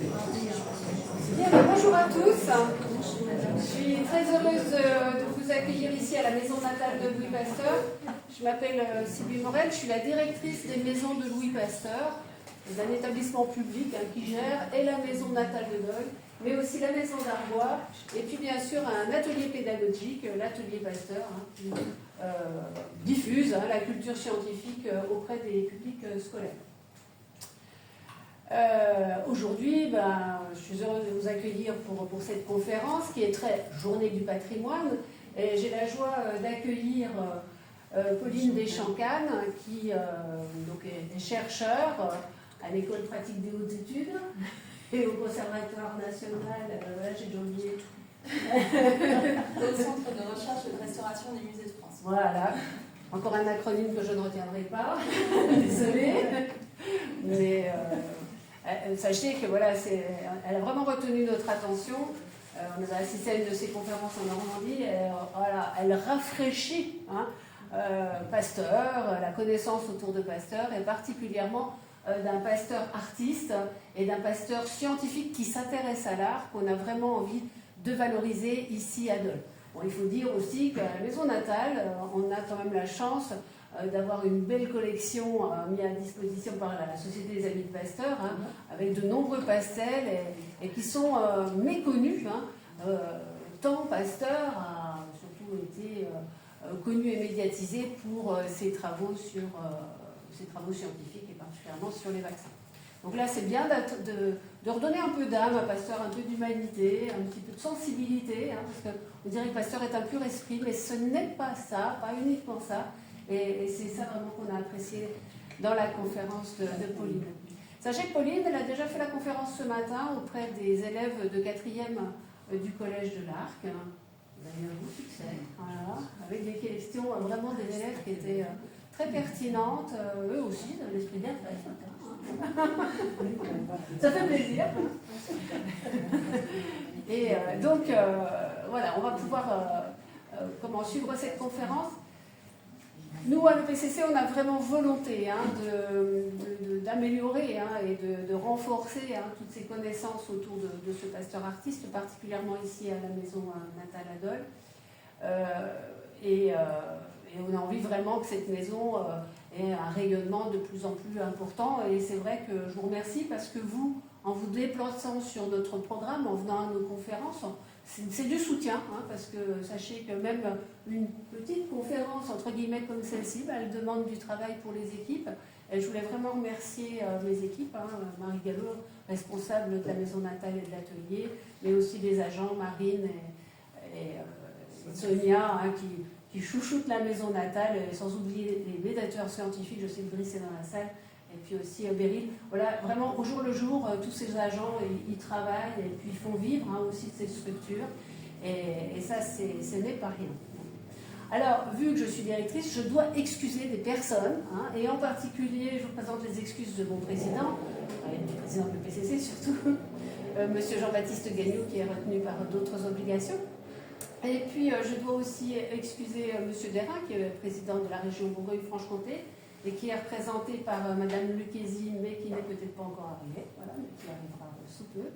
Bien, bonjour à tous. Je suis très heureuse de vous accueillir ici à la maison natale de Louis Pasteur. Je m'appelle Sylvie Morel, je suis la directrice des maisons de Louis Pasteur, un établissement public qui gère et la maison natale de Dole, mais aussi la maison d'Arbois, et puis bien sûr un atelier pédagogique, l'atelier Pasteur, qui diffuse la culture scientifique auprès des publics scolaires. Aujourd'hui, je suis heureuse de vous accueillir pour cette conférence qui est très journée du patrimoine. Et j'ai la joie d'accueillir Pauline Deschamps-Cannes, qui donc est chercheur à l'École pratique des hautes études et au Conservatoire national, voilà, j'ai déjà oublié. Au Centre de recherche et de restauration des musées de France. Voilà, encore un acronyme que je ne retiendrai pas, désolée. Mais sachez que voilà, elle a vraiment retenu notre attention. On a assisté à une de ses conférences en Normandie. Elle rafraîchit Pasteur, la connaissance autour de Pasteur, et particulièrement d'un Pasteur artiste et d'un Pasteur scientifique qui s'intéresse à l'art, qu'on a vraiment envie de valoriser ici à Dole. Bon, il faut dire aussi qu'à la maison natale, on a quand même la chance d'avoir une belle collection mise à disposition par la Société des Amis de Pasteur, avec de nombreux pastels et qui sont méconnus. Tant Pasteur a surtout été connu et médiatisé pour ses travaux scientifiques et particulièrement sur les vaccins. Donc là, c'est bien de redonner un peu d'âme à Pasteur, un peu d'humanité, un petit peu de sensibilité, parce qu'on dirait que Pasteur est un pur esprit, mais ce n'est pas ça, pas uniquement ça. Et c'est ça vraiment qu'on a apprécié dans la conférence de Pauline. Sachez que Pauline, elle a déjà fait la conférence ce matin auprès des élèves de 4e du Collège de l'Arc. Vous avez eu un beau succès, voilà, avec des questions vraiment des élèves qui étaient très pertinentes, eux aussi, dans l'esprit bien très. Ça fait plaisir. Et donc, voilà, on va pouvoir comment suivre cette conférence. Nous, à l'EPCC, on a vraiment volonté d'améliorer et de renforcer toutes ces connaissances autour de ce Pasteur artiste, particulièrement ici à la maison natale à Dole. Et on a envie vraiment que cette maison ait un rayonnement de plus en plus important. Et c'est vrai que je vous remercie parce que vous, en vous déplaçant sur notre programme, en venant à nos conférences, c'est du soutien, parce que sachez que même une petite conférence, entre guillemets, comme celle-ci, elle demande du travail pour les équipes. Et je voulais vraiment remercier mes équipes, Marie Gallo, responsable de la maison natale et de l'atelier, mais aussi les agents, Marine et Sonia, qui chouchoutent la maison natale, sans oublier les médiateurs scientifiques, je sais que Brice est dans la salle, et puis aussi Beryl. Voilà, vraiment au jour le jour, tous ces agents, ils travaillent et puis ils font vivre aussi ces structures. Et ça, ce n'est pas rien. Alors, vu que je suis directrice, je dois excuser des personnes, et en particulier, je vous présente les excuses de mon président, du président de l'EPCC surtout, monsieur Jean-Baptiste Gagnon, qui est retenu par d'autres obligations. Et puis, je dois aussi excuser monsieur Derain, qui est président de la région Bourgogne-Franche-Comté, et qui est représenté par Madame Lucchesi, mais qui n'est peut-être pas encore arrivée, voilà, mais qui arrivera sous peu.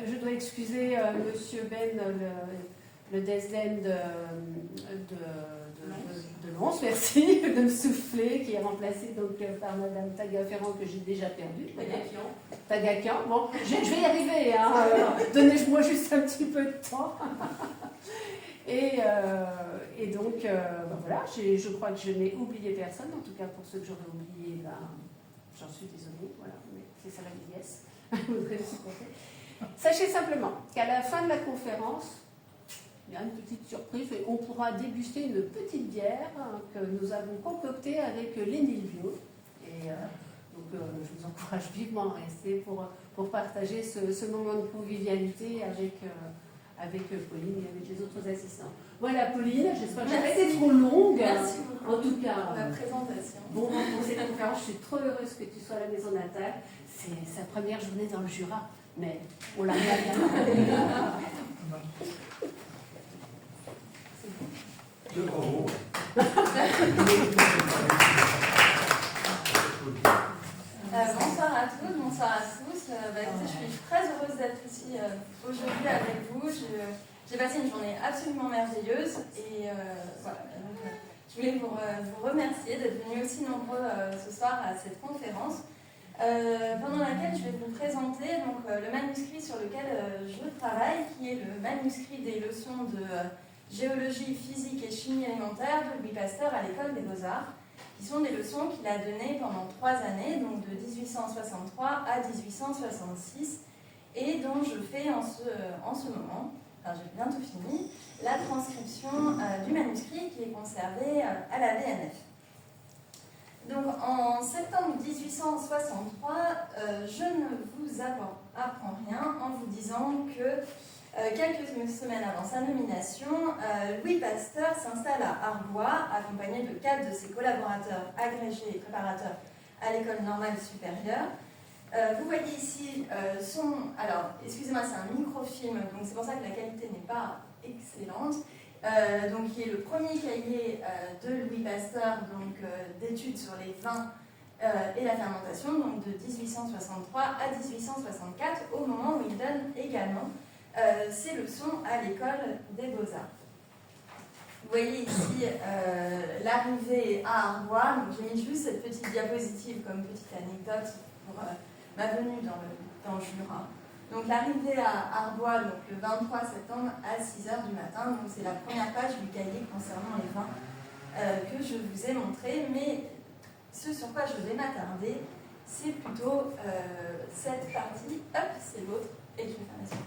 Je dois excuser Monsieur Ben, le DSDN de Lons, merci, de me souffler, qui est remplacé donc par Madame Tagaferrand, que j'ai déjà perdue. Tagakian, bon, je vais y arriver, donnez-moi juste un petit peu de temps. Et donc, voilà, je crois que je n'ai oublié personne, en tout cas pour ceux que j'aurais oubliés, j'en suis désolée, voilà, mais c'est ça la vieillesse, vous devrez me supporter. Sachez simplement qu'à la fin de la conférence, il y a une petite surprise, et on pourra déguster une petite bière que nous avons concoctée avec l'Enilvio. Et donc, je vous encourage vivement à rester pour partager ce moment de convivialité avec Pauline et avec les autres assistants. Voilà Pauline, j'espère que j'ai pas été trop longue. Merci beaucoup. En tout cas, la présentation. Bon, pour cette conférence, je suis trop heureuse que tu sois à la maison natale. C'est sa première journée dans le Jura, mais on l'a bien. Bravo. Bonsoir à à toutes, bonsoir à tous. Écoutez, je suis très heureuse d'être ici aujourd'hui avec vous. J'ai passé une journée absolument merveilleuse et voilà. Donc, je voulais vous remercier d'être venus aussi nombreux ce soir à cette conférence pendant laquelle je vais vous présenter donc, le manuscrit sur lequel je travaille, qui est le manuscrit des leçons de géologie, physique et chimie élémentaire de Louis Pasteur à l'école des Beaux-Arts, qui sont des leçons qu'il a données pendant 3 années, donc de 1863 à 1866, et dont je fais en ce moment, enfin j'ai bientôt fini, la transcription du manuscrit qui est conservé à la BNF. Donc en septembre 1863, je ne vous apprends rien en vous disant que quelques semaines avant sa nomination, Louis Pasteur s'installe à Arbois, accompagné de 4 de ses collaborateurs agrégés et préparateurs à l'école normale supérieure. Vous voyez ici alors, excusez-moi, c'est un microfilm, donc c'est pour ça que la qualité n'est pas excellente. Donc, qui est le premier cahier de Louis Pasteur, d'études sur les vins et la fermentation, donc de 1863 à 1864, au moment où il donne également ces leçons à l'école des Beaux-Arts. Vous voyez ici l'arrivée à Arbois. J'ai mis juste cette petite diapositive comme petite anecdote pour ma venue dans le Jura. Donc l'arrivée à Arbois le 23 septembre à 6h du matin. Donc c'est la première page du cahier concernant les vins que je vous ai montré. Mais ce sur quoi je vais m'attarder, c'est plutôt cette partie. Hop, c'est l'autre. Et je vais faire la suite.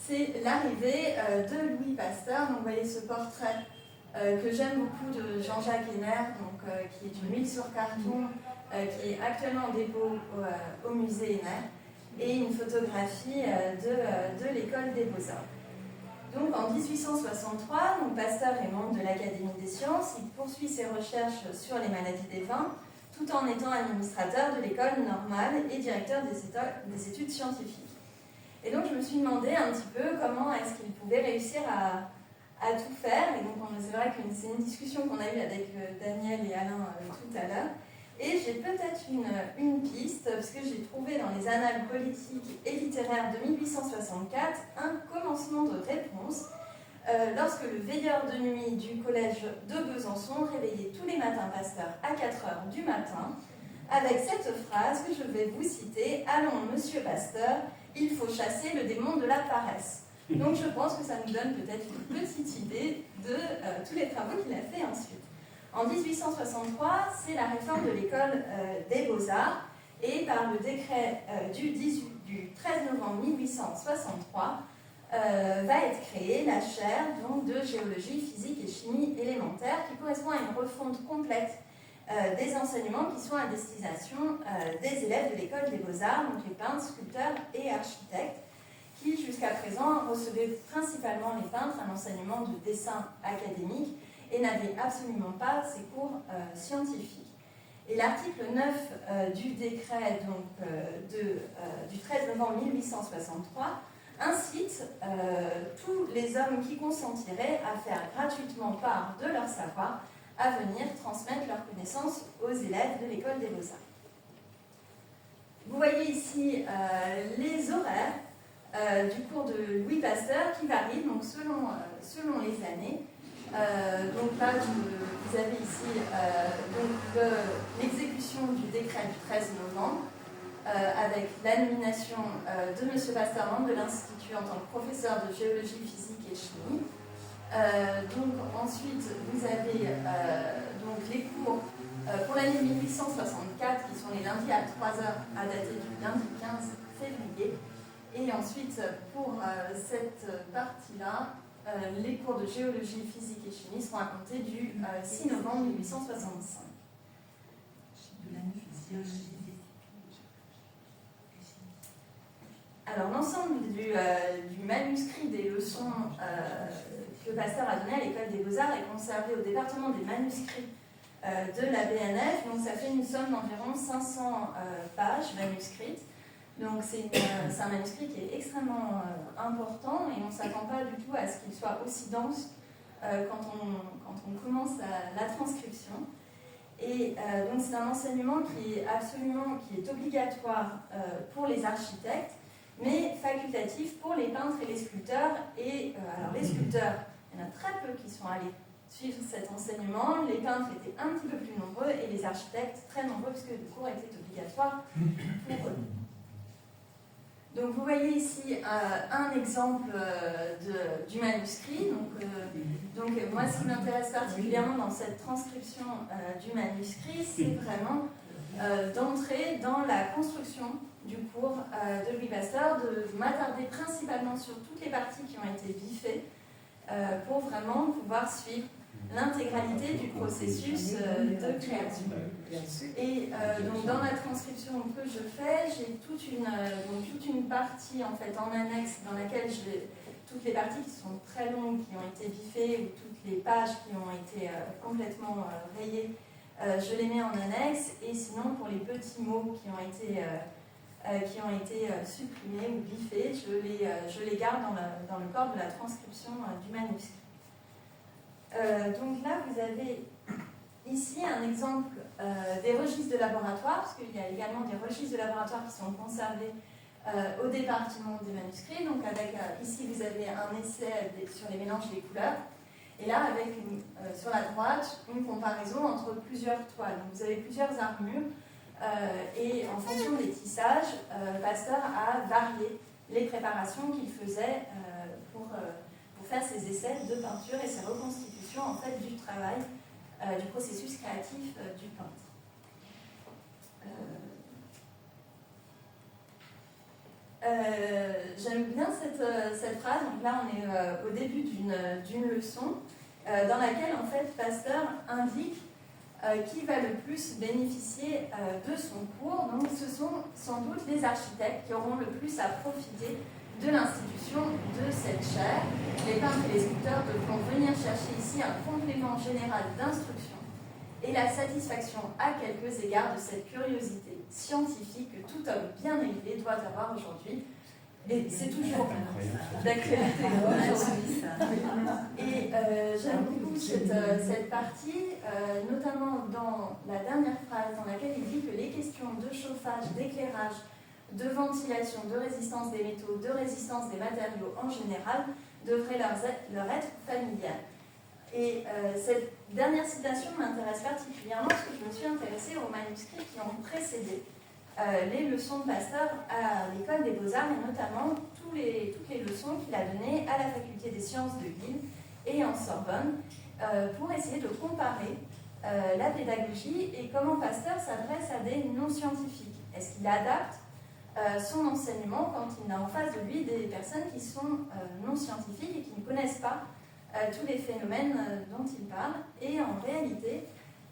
C'est l'arrivée de Louis Pasteur. Donc, vous voyez ce portrait que j'aime beaucoup de Jean-Jacques Henner, qui est une huile sur carton, qui est actuellement en dépôt au musée Henner, et une photographie de l'école des Beaux-Arts. Donc, en 1863, Pasteur est membre de l'Académie des sciences. Il poursuit ses recherches sur les maladies des vins, tout en étant administrateur de l'école normale et directeur des études scientifiques. Et donc, je me suis demandé un petit peu comment est-ce qu'il pouvait réussir à tout faire. Et donc, c'est vrai que c'est une discussion qu'on a eue avec Daniel et Alain tout à l'heure. Et j'ai peut-être une piste, parce que j'ai trouvé dans les annales politiques et littéraires de 1864 un commencement de réponse lorsque le veilleur de nuit du collège de Besançon réveillait tous les matins Pasteur à 4h du matin avec cette phrase que je vais vous citer: « Allons, monsieur Pasteur, il faut chasser le démon de la paresse. » Donc je pense que ça nous donne peut-être une petite idée de tous les travaux qu'il a fait ensuite. En 1863, c'est la réforme de l'école des Beaux-Arts, et par le décret du 13 novembre 1863 va être créée la chaire de géologie, physique et chimie élémentaire, qui correspond à une refonte complète des enseignements qui sont à destination des élèves de l'école des Beaux-Arts, donc les peintres, sculpteurs et architectes, qui jusqu'à présent recevaient principalement les peintres un enseignement de dessin académique et n'avaient absolument pas ces cours scientifiques. Et l'article 9 du décret du 13 novembre 1863 incite tous les hommes qui consentiraient à faire gratuitement part de leur savoir à venir transmettre leurs connaissances aux élèves de l'école des Beaux-Arts. Vous voyez ici les horaires du cours de Louis Pasteur qui varient donc selon les années. Donc là, vous avez ici l'exécution du décret du 13 novembre avec la nomination de M. Pasteur, membre de l'Institut en tant que professeur de géologie, physique et chimie. Donc ensuite, vous avez les cours pour l'année 1864 qui sont les lundis à 3h à dater du lundi 15 février. Et ensuite, pour cette partie-là, les cours de géologie, physique et chimie seront à compter du 6 novembre 1865. Alors, l'ensemble du manuscrit des leçons que Pasteur a donné à l'école des Beaux-Arts est conservé au département des manuscrits de la BNF. Donc, ça fait une somme d'environ 500 pages manuscrites. Donc, c'est un manuscrit qui est extrêmement important et on ne s'attend pas du tout à ce qu'il soit aussi dense quand on commence la transcription. Et donc c'est un enseignement qui est obligatoire pour les architectes, mais facultatif pour les peintres et les sculpteurs. Et alors les sculpteurs, il y en a très peu qui sont allés suivre cet enseignement. Les peintres étaient un petit peu plus nombreux et les architectes très nombreux puisque le cours était obligatoire pour eux. Donc vous voyez ici un exemple du manuscrit. Donc moi ce qui m'intéresse particulièrement dans cette transcription du manuscrit, c'est vraiment d'entrer dans la construction du cours de Louis Pasteur, de m'attarder principalement sur toutes les parties qui ont été biffées pour vraiment pouvoir suivre l'intégralité du processus de création. Et donc dans la transcription que je fais, j'ai toute une partie en fait en annexe dans laquelle j'ai toutes les parties qui sont très longues, qui ont été biffées, ou toutes les pages qui ont été complètement rayées, je les mets en annexe. Et sinon pour les petits mots qui ont été supprimés ou biffés, je les garde dans le corps de la transcription du manuscrit. Donc là, vous avez ici un exemple des registres de laboratoire, parce qu'il y a également des registres de laboratoire qui sont conservés au département des manuscrits. Donc ici, vous avez un essai sur les mélanges des couleurs. Et là, avec sur la droite, une comparaison entre plusieurs toiles. Donc vous avez plusieurs armures. Et en fonction des tissages, Pasteur a varié les préparations qu'il faisait pour faire ses essais de peinture et ses reconstitutions en fait du travail, du processus créatif du peintre. J'aime bien cette phrase. Donc là, on est au début d'une leçon dans laquelle en fait Pasteur indique qui va le plus bénéficier de son cours. Donc ce sont sans doute les architectes qui auront le plus à profiter de l'institution de cette chaire. Les peintres et les sculpteurs devront venir chercher ici un complément général d'instruction et la satisfaction à quelques égards de cette curiosité scientifique que tout homme bien élevé doit avoir aujourd'hui. Et c'est toujours d'actualité aujourd'hui. Et j'aime beaucoup cette partie, notamment dans la dernière phrase dans laquelle il dit que les questions de chauffage, d'éclairage, de ventilation, de résistance des métaux, de résistance des matériaux en général devraient leur être familiales. Et cette dernière citation m'intéresse particulièrement parce que je me suis intéressée aux manuscrits qui ont précédé les leçons de Pasteur à l'école des Beaux-Arts, et notamment toutes les leçons qu'il a données à la faculté des sciences de Lille et en Sorbonne, pour essayer de comparer la pédagogie et comment Pasteur s'adresse à des non-scientifiques. Est-ce qu'il adapte son enseignement quand il a en face de lui des personnes qui sont non-scientifiques et qui ne connaissent pas tous les phénomènes dont il parle? Et en réalité,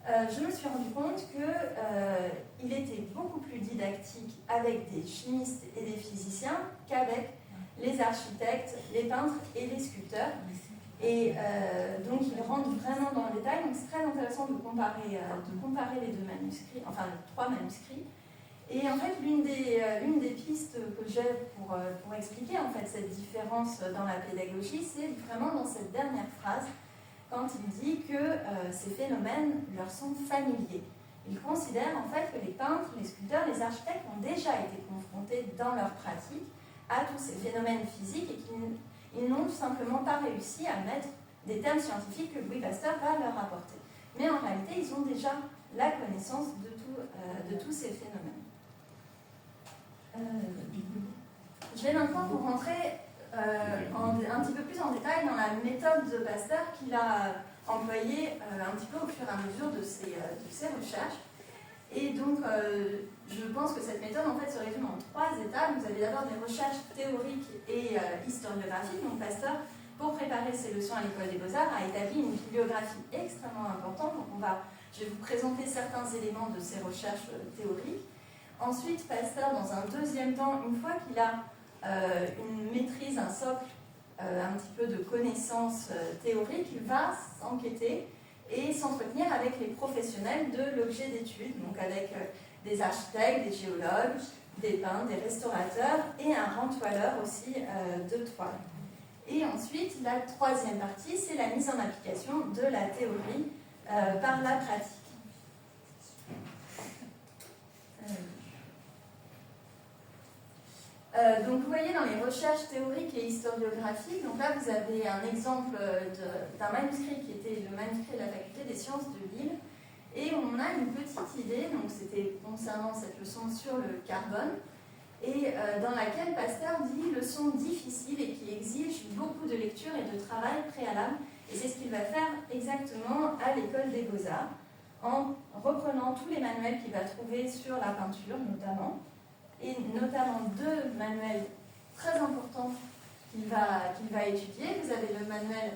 je me suis rendu compte qu'il était beaucoup plus didactique avec des chimistes et des physiciens qu'avec les architectes, les peintres et les sculpteurs. Et donc il rentre vraiment dans le détail. Donc c'est très intéressant de comparer les deux manuscrits, enfin les trois manuscrits. Et en fait, l'une des pistes que j'ai pour expliquer en fait cette différence dans la pédagogie, c'est vraiment dans cette dernière phrase, quand il dit que ces phénomènes leur sont familiers. Il considère en fait que les peintres, les sculpteurs, les architectes ont déjà été confrontés dans leur pratique à tous ces phénomènes physiques et qu'ils n'ont tout simplement pas réussi à mettre des termes scientifiques que Louis Pasteur va leur apporter. Mais en réalité, ils ont déjà la connaissance de tous ces phénomènes. Je vais maintenant vous rentrer un petit peu plus en détail dans la méthode de Pasteur qu'il a employée un petit peu au fur et à mesure de ses recherches. Et donc, je pense que cette méthode en fait se résume en trois étapes. Vous avez d'abord des recherches théoriques et historiographiques. Donc, Pasteur, pour préparer ses leçons à l'école des Beaux-Arts, a établi une bibliographie extrêmement importante. Donc, je vais vous présenter certains éléments de ses recherches théoriques. Ensuite, Pasteur, dans un deuxième temps, une fois qu'il a une maîtrise, un socle, un petit peu de connaissances théoriques, il va s'enquêter et s'entretenir avec les professionnels de l'objet d'étude, donc avec des architectes, des géologues, des peintres, des restaurateurs et un rentoileur aussi de toile. Et ensuite, la troisième partie, c'est la mise en application de la théorie par la pratique. Donc vous voyez dans les recherches théoriques et historiographiques, donc là vous avez un exemple d'un manuscrit qui était le manuscrit de la faculté des sciences de Lille, et on a une petite idée, donc c'était concernant cette leçon sur le carbone, et dans laquelle Pasteur dit leçon difficile et qui exige beaucoup de lecture et de travail préalable, et c'est ce qu'il va faire exactement à l'école des Beaux-Arts, en reprenant tous les manuels qu'il va trouver sur la peinture notamment, et notamment deux manuels très importants qu'il va étudier. Vous avez le manuel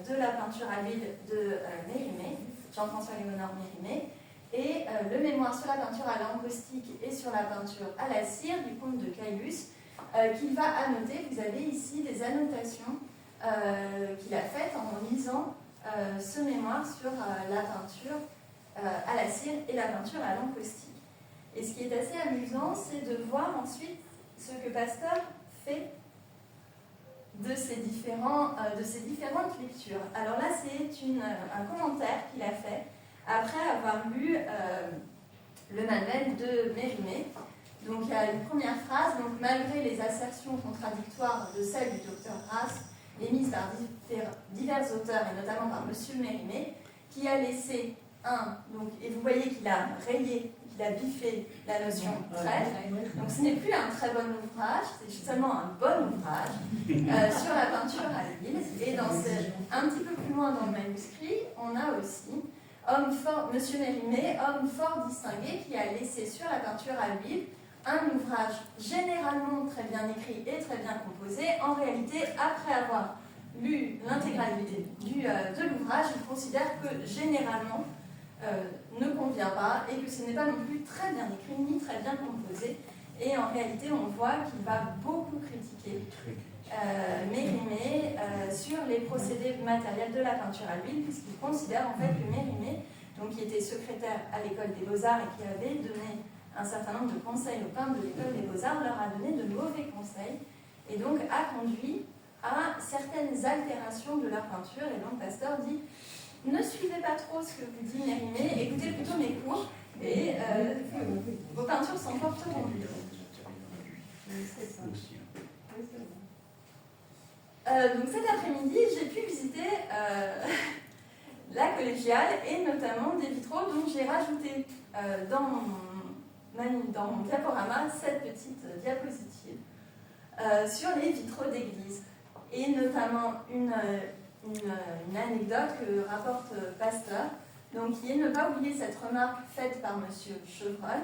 de la peinture à l'huile de Mérimée, Jean-François Léonard Mérimée, et le mémoire sur la peinture à l'encaustique et sur la peinture à la cire du comte de Caylus, qu'il va annoter. Vous avez ici des annotations qu'il a faites en lisant ce mémoire sur la peinture à la cire et la peinture à l'encaustique. Et ce qui est assez amusant, c'est de voir ensuite ce que Pasteur fait de ces différentes lectures. Alors là, c'est un commentaire qu'il a fait après avoir lu le manuel de Mérimée. Donc il y a une première phrase, donc malgré les assertions contradictoires de celles du docteur Rass, émises par divers auteurs, et notamment par M. Mérimée, qui a laissé et vous voyez qu'il a rayé, qu'il a biffé la notion très. Donc ce n'est plus un très bon ouvrage, c'est justement un bon ouvrage sur la peinture à l'huile. Et un petit peu plus loin dans le manuscrit, on a aussi M. Mérimée, homme fort distingué, qui a laissé sur la peinture à l'huile un ouvrage généralement très bien écrit et très bien composé. En réalité, après avoir lu l'intégralité de l'ouvrage, il considère que généralement ne convient pas et que ce n'est pas non plus très bien écrit ni très bien composé. Et en réalité, on voit qu'il va beaucoup critiquer Mérimée sur les procédés matériels de la peinture à l'huile, puisqu'il considère en fait que Mérimée, donc, qui était secrétaire à l'école des Beaux-Arts et qui avait donné un certain nombre de conseils aux peintres de l'école des Beaux-Arts, leur a donné de mauvais conseils et donc a conduit à certaines altérations de leur peinture. Et donc Pasteur dit: ne suivez pas trop ce que vous dit Mérimée, écoutez plutôt mes cours et vos peintures s'en porteront mieux. Donc cet après-midi, j'ai pu visiter la collégiale et notamment des vitraux, donc j'ai rajouté dans mon diaporama cette petite diapositive sur les vitraux d'église et notamment une anecdote que rapporte Pasteur, donc qui est ne pas oublier cette remarque faite par M. Chevreul,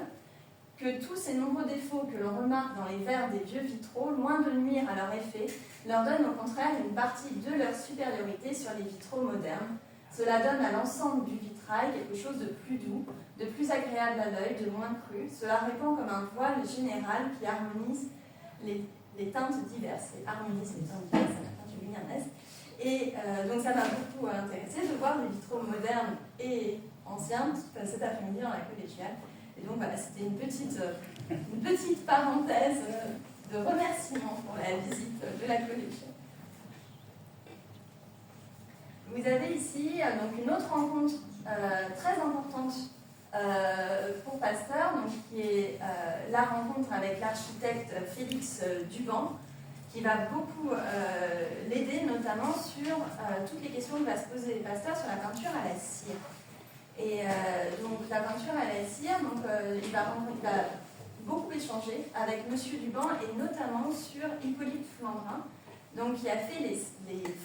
que tous ces nombreux défauts que l'on remarque dans les verres des vieux vitraux, loin de nuire à leur effet, leur donnent au contraire une partie de leur supériorité sur les vitraux modernes. Cela donne à l'ensemble du vitrail quelque chose de plus doux, de plus agréable à l'œil, de moins cru. Cela répand comme un voile général qui harmonise les teintes diverses. Et harmonise les teintes diverses à la peinture guyanaise. Et donc ça m'a beaucoup intéressé de voir les vitraux modernes et anciens cet après-midi dans la collégiale. Et donc voilà, c'était une petite parenthèse de remerciement pour la visite de la collégiale. Vous avez ici donc une autre rencontre très importante pour Pasteur, donc, qui est la rencontre avec l'architecte Félix Duban, qui va beaucoup l'aider notamment sur toutes les questions que va se poser Pasteur sur la peinture à la cire. Et donc la peinture à la cire, donc, il va beaucoup échanger avec M. Duban et notamment sur Hippolyte Flandrin, donc, qui a fait les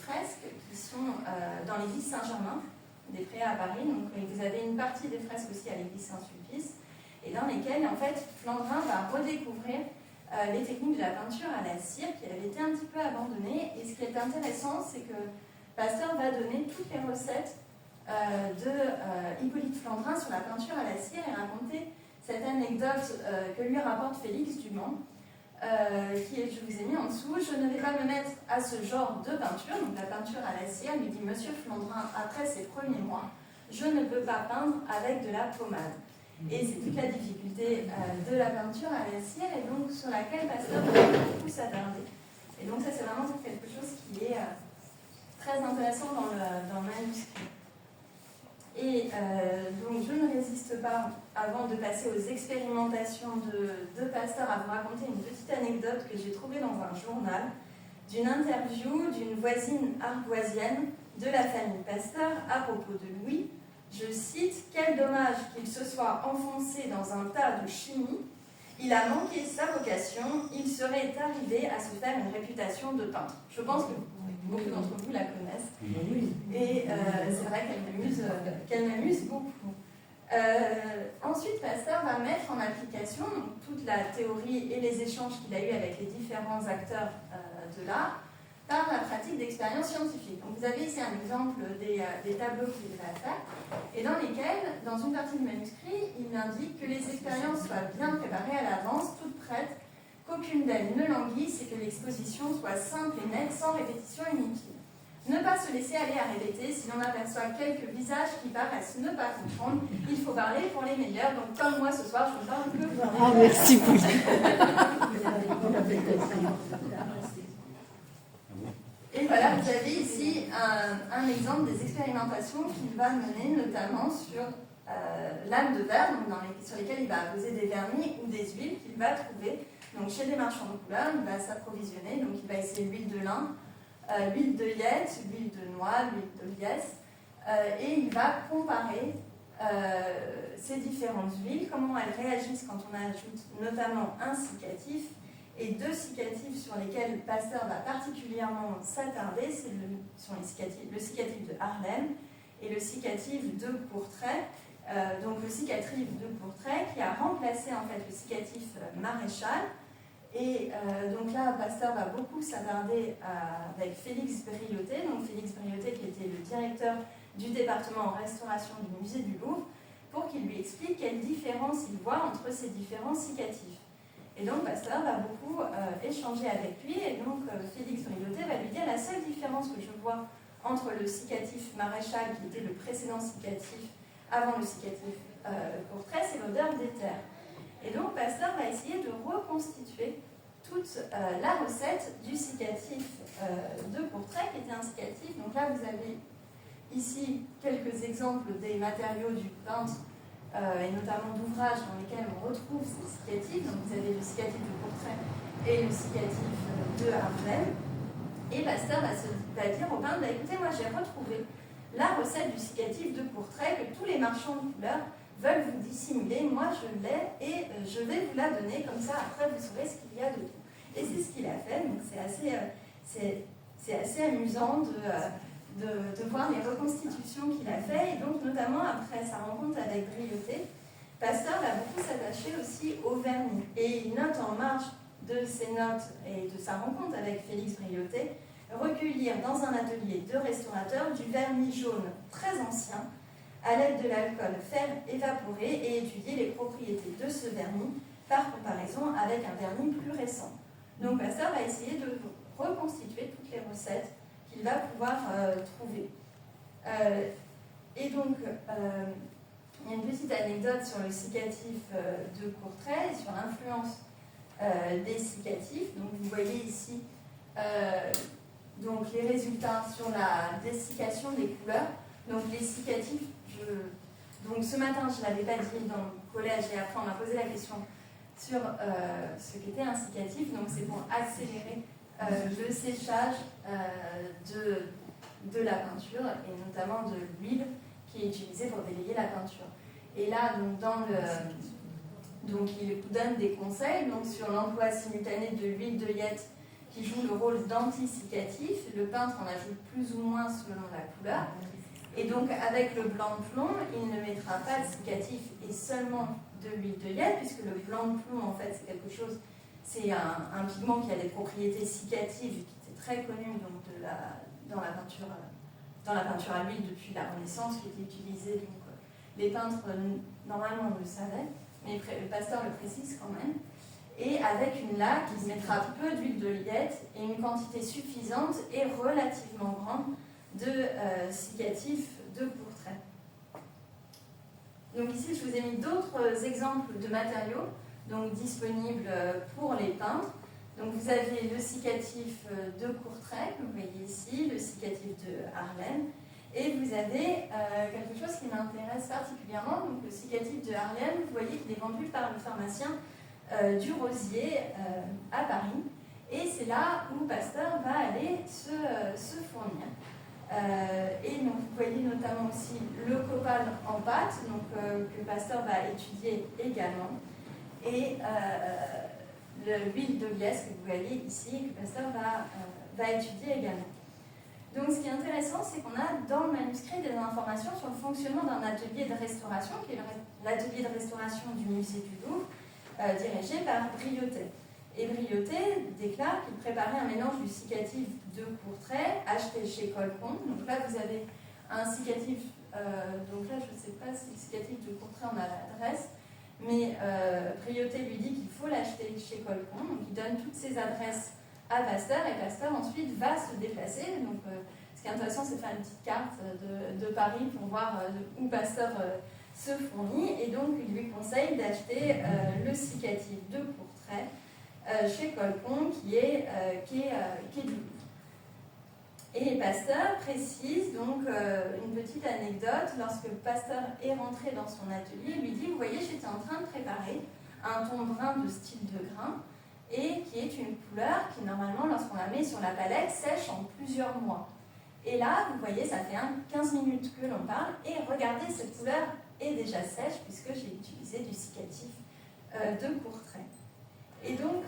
fresques qui sont dans l'église Saint-Germain des Prés à Paris. Donc vous avez une partie des fresques aussi à l'église Saint-Sulpice, et dans lesquelles en fait Flandrin va redécouvrir les techniques de la peinture à la cire qui avaient été un petit peu abandonnées. Et ce qui est intéressant, c'est que Pasteur va donner toutes les recettes de Hippolyte Flandrin sur la peinture à la cire et raconter cette anecdote que lui rapporte Félix Duban, qui est, je vous ai mis en dessous: je ne vais pas me mettre à ce genre de peinture, donc la peinture à la cire, lui dit Monsieur Flandrin après ses premiers mois, je ne peux pas peindre avec de la pommade. Et c'est toute la difficulté de la peinture à la cire, et donc sur laquelle Pasteur va beaucoup s'attarder. Et donc ça, c'est vraiment quelque chose qui est très intéressant dans le manuscrit. Et donc je ne résiste pas, avant de passer aux expérimentations de Pasteur, à vous raconter une petite anecdote que j'ai trouvée dans un journal d'une interview d'une voisine ardoisienne de la famille Pasteur à propos de Louis. Je cite: « Quel dommage qu'il se soit enfoncé dans un tas de chimie. Il a manqué sa vocation, il serait arrivé à se faire une réputation de peintre. » Je pense que beaucoup d'entre vous la connaissent. Et c'est vrai qu'elle m'amuse beaucoup. Ensuite, Pasteur va mettre en application toute la théorie et les échanges qu'il a eus avec les différents acteurs de l'art par la pratique d'expériences scientifiques. Donc vous avez ici un exemple des tableaux qu'il va faire, et dans lesquels, dans une partie du manuscrit, il indique que les expériences soient bien préparées à l'avance, toutes prêtes, qu'aucune d'elles ne languisse et que l'exposition soit simple et nette, sans répétition inutile. Ne pas se laisser aller à répéter. Si l'on aperçoit quelques visages qui paraissent ne pas comprendre, il faut parler pour les meilleurs. Donc comme moi ce soir, je ne parle que pour Oh, merci Pauline. Et voilà, vous avez ici un exemple des expérimentations qu'il va mener, notamment sur lames de verre, donc sur lesquelles il va apposer des vernis ou des huiles qu'il va trouver. Donc chez des marchands de couleurs, il va s'approvisionner, donc il va essayer l'huile de lin, l'huile de liette, l'huile de noix, l'huile de liesse, et il va comparer ces différentes huiles, comment elles réagissent quand on ajoute notamment un cicatif, et deux cicatifs sur lesquels Pasteur va particulièrement s'attarder, sont le cicatif de Harlem et le cicatif de Courtrai. Donc le cicatif de Courtrai qui a remplacé en fait le cicatif Maréchal. Et donc là, Pasteur va beaucoup s'attarder avec Félix Briottet, donc Félix Briottet qui était le directeur du département en restauration du musée du Louvre, pour qu'il lui explique quelle différence il voit entre ces différents cicatifs. Et donc Pasteur va beaucoup échanger avec lui, et donc Félix Briottet va lui dire: la seule différence que je vois entre le cicatif Maréchal, qui était le précédent cicatif avant le cicatif Courtrai, c'est l'odeur d'éther. Et donc Pasteur va essayer de reconstituer toute la recette du cicatif de Courtrai, qui était un cicatif. Donc là vous avez ici quelques exemples des matériaux du peintre, et notamment d'ouvrages dans lesquels on retrouve ces cicatifs. Donc vous avez le cicatif de Courtrai et le cicatif de Harlem. Et Pasteur va dire au peintre: écoutez, moi j'ai retrouvé la recette du cicatif de Courtrai que tous les marchands de couleurs veulent vous dissimuler. Moi je l'ai et je vais vous la donner, comme ça après vous saurez ce qu'il y a dedans. Et c'est ce qu'il a fait. Donc c'est assez amusant de voir les reconstitutions qu'il a fait, et donc notamment après sa rencontre avec Briottet, Pasteur va beaucoup s'attacher aussi au vernis. Et il note en marge de ses notes et de sa rencontre avec Félix Briottet, recueillir dans un atelier de restaurateur du vernis jaune très ancien, à l'aide de l'alcool faire évaporer, et étudier les propriétés de ce vernis par comparaison avec un vernis plus récent. Donc Pasteur va essayer de reconstituer toutes les recettes qu'il va pouvoir trouver. Et donc, il y a une petite anecdote sur le cicatif de Courtrai, sur l'influence des cicatifs. Donc, vous voyez ici donc les résultats sur la dessiccation des couleurs. Donc, les cicatifs, donc ce matin, je ne l'avais pas dit dans le collège, et après, on m'a posé la question sur ce qu'était un cicatif. Donc, c'est pour accélérer le séchage de la peinture, et notamment de l'huile qui est utilisée pour délayer la peinture. Et là, donc, il donne des conseils donc, sur l'emploi simultané de l'huile de liette qui joue le rôle d'anticicatif. Le peintre en ajoute plus ou moins selon la couleur. Et donc, avec le blanc de plomb, il ne mettra pas de cicatif et seulement de l'huile de liette, puisque le blanc de plomb, en fait, c'est quelque chose. C'est un pigment qui a des propriétés cicatives, qui était très connu donc, dans la peinture à l'huile depuis la Renaissance, qui était utilisée. Donc, les peintres, normalement, le savaient, mais le Pasteur le précise quand même. Et avec une laque, il mettra peu d'huile de liette et une quantité suffisante et relativement grande de cicatifs de Courtrai. Donc ici, je vous ai mis d'autres exemples de matériaux donc disponibles pour les peintres. Donc vous avez le cicatif de Courtrai, que vous voyez ici, le cicatif de Harlem, Et vous avez quelque chose qui m'intéresse particulièrement, donc le cicatif de Harlem. Vous voyez qu'il est vendu par le pharmacien du Rosier à Paris. Et c'est là où Pasteur va aller se fournir. Et donc, vous voyez notamment aussi le copal en pâte, donc, que Pasteur va étudier également. Et l'huile de liesse que vous voyez ici, que Pasteur va étudier également. Donc, ce qui est intéressant, c'est qu'on a dans le manuscrit des informations sur le fonctionnement d'un atelier de restauration, qui est l'atelier de restauration du musée du Louvre, dirigé par Briotet. Et Briotet déclare qu'il préparait un mélange du cicatif de Courtrai, acheté chez Colpon. Donc là, vous avez un cicatif, donc là, je ne sais pas si le cicatif de Courtrai, on a l'adresse, mais Briotet lui dit qu'il faut l'acheter chez Colpon. Donc il donne toutes ses adresses à Pasteur, et Pasteur ensuite va se déplacer. Donc, ce qui est intéressant, c'est de faire une petite carte de Paris pour voir où Pasteur se fournit. Et donc, il lui conseille d'acheter le cicatif de Courtrai chez Colpon, qui est du Louvre. Et Pasteur précise donc une petite anecdote. Lorsque Pasteur est rentré dans son atelier, il lui dit: vous voyez, j'étais en train de préparer un ton brun de style de grain, et qui est une couleur qui, normalement, lorsqu'on la met sur la palette, sèche en plusieurs mois. Et là, vous voyez, ça fait 15 minutes que l'on parle, et regardez, cette couleur est déjà sèche, puisque j'ai utilisé du cicatif de Courtrai. Et donc,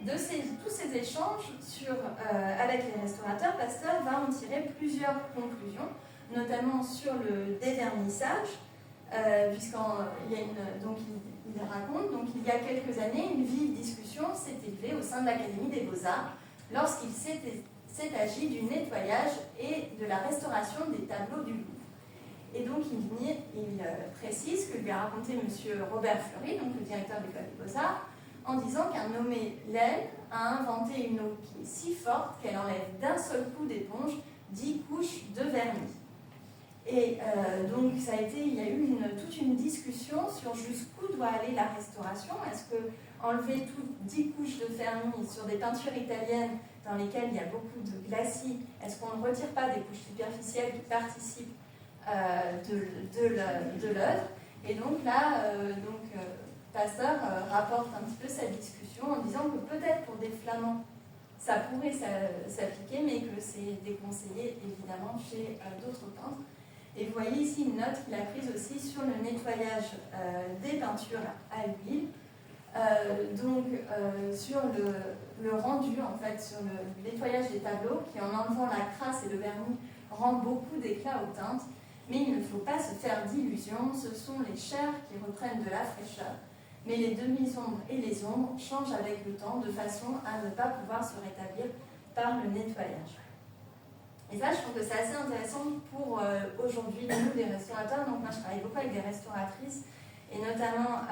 tous ces échanges avec les restaurateurs, Pasteur va en tirer plusieurs conclusions, notamment sur le dévernissage, puisqu'il y a il raconte, donc il y a quelques années, une vive discussion s'est élevée au sein de l'Académie des Beaux-Arts lorsqu'il s'est agi du nettoyage et de la restauration des tableaux du Louvre. Et donc il précise que lui a raconté M. Robert Fleury, donc le directeur de l'École des Beaux-Arts, en disant qu'un nommé Laine a inventé une eau qui est si forte qu'elle enlève d'un seul coup d'éponge 10 couches de vernis. Et donc il y a eu toute une discussion sur jusqu'où doit aller la restauration. Est-ce que enlever 10 couches de vernis sur des peintures italiennes dans lesquelles il y a beaucoup de glacis, est-ce qu'on ne retire pas des couches superficielles qui participent de l'œuvre? Et donc là, Pasteur rapporte un petit peu cette discussion en disant que peut-être pour des flamands, ça pourrait s'appliquer, mais que c'est déconseillé évidemment chez d'autres peintres. Et vous voyez ici une note qu'il a prise aussi sur le nettoyage des peintures à l'huile. Sur le rendu, en fait, sur le nettoyage des tableaux, qui en enlevant la crasse et le vernis rend beaucoup d'éclat aux teintes. Mais il ne faut pas se faire d'illusions, ce sont les chairs qui reprennent de la fraîcheur. Mais les demi-ombres et les ombres changent avec le temps de façon à ne pas pouvoir se rétablir par le nettoyage. Et ça, je trouve que c'est assez intéressant pour aujourd'hui, nous, les restaurateurs. Donc moi, je travaille beaucoup avec des restauratrices, et notamment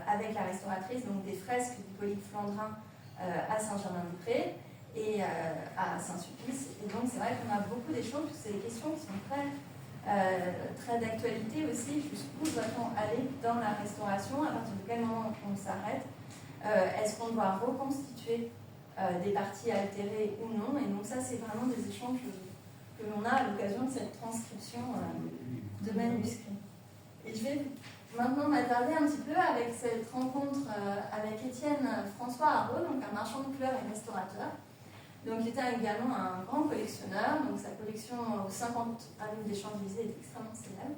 avec la restauratrice donc, des fresques d'Hippolyte Flandrin à Saint-Germain-des-Prés et à Saint-Sulpice. Et donc, c'est vrai qu'on a beaucoup d'échanges, parce que c'est des questions qui sont très d'actualité aussi. Jusqu'où doit-on aller dans la restauration? À partir de quel moment on s'arrête? Est-ce qu'on doit reconstituer des parties altérées ou non? Et donc ça, c'est vraiment des échanges que l'on a à l'occasion de cette transcription de manuscrits. Et je vais maintenant m'attarder un petit peu avec cette rencontre avec Étienne François Haraud, donc un marchand de couleurs et restaurateur. Donc, il était également un grand collectionneur, donc sa collection aux 50 avenue des Champs-Élysées est extrêmement célèbre,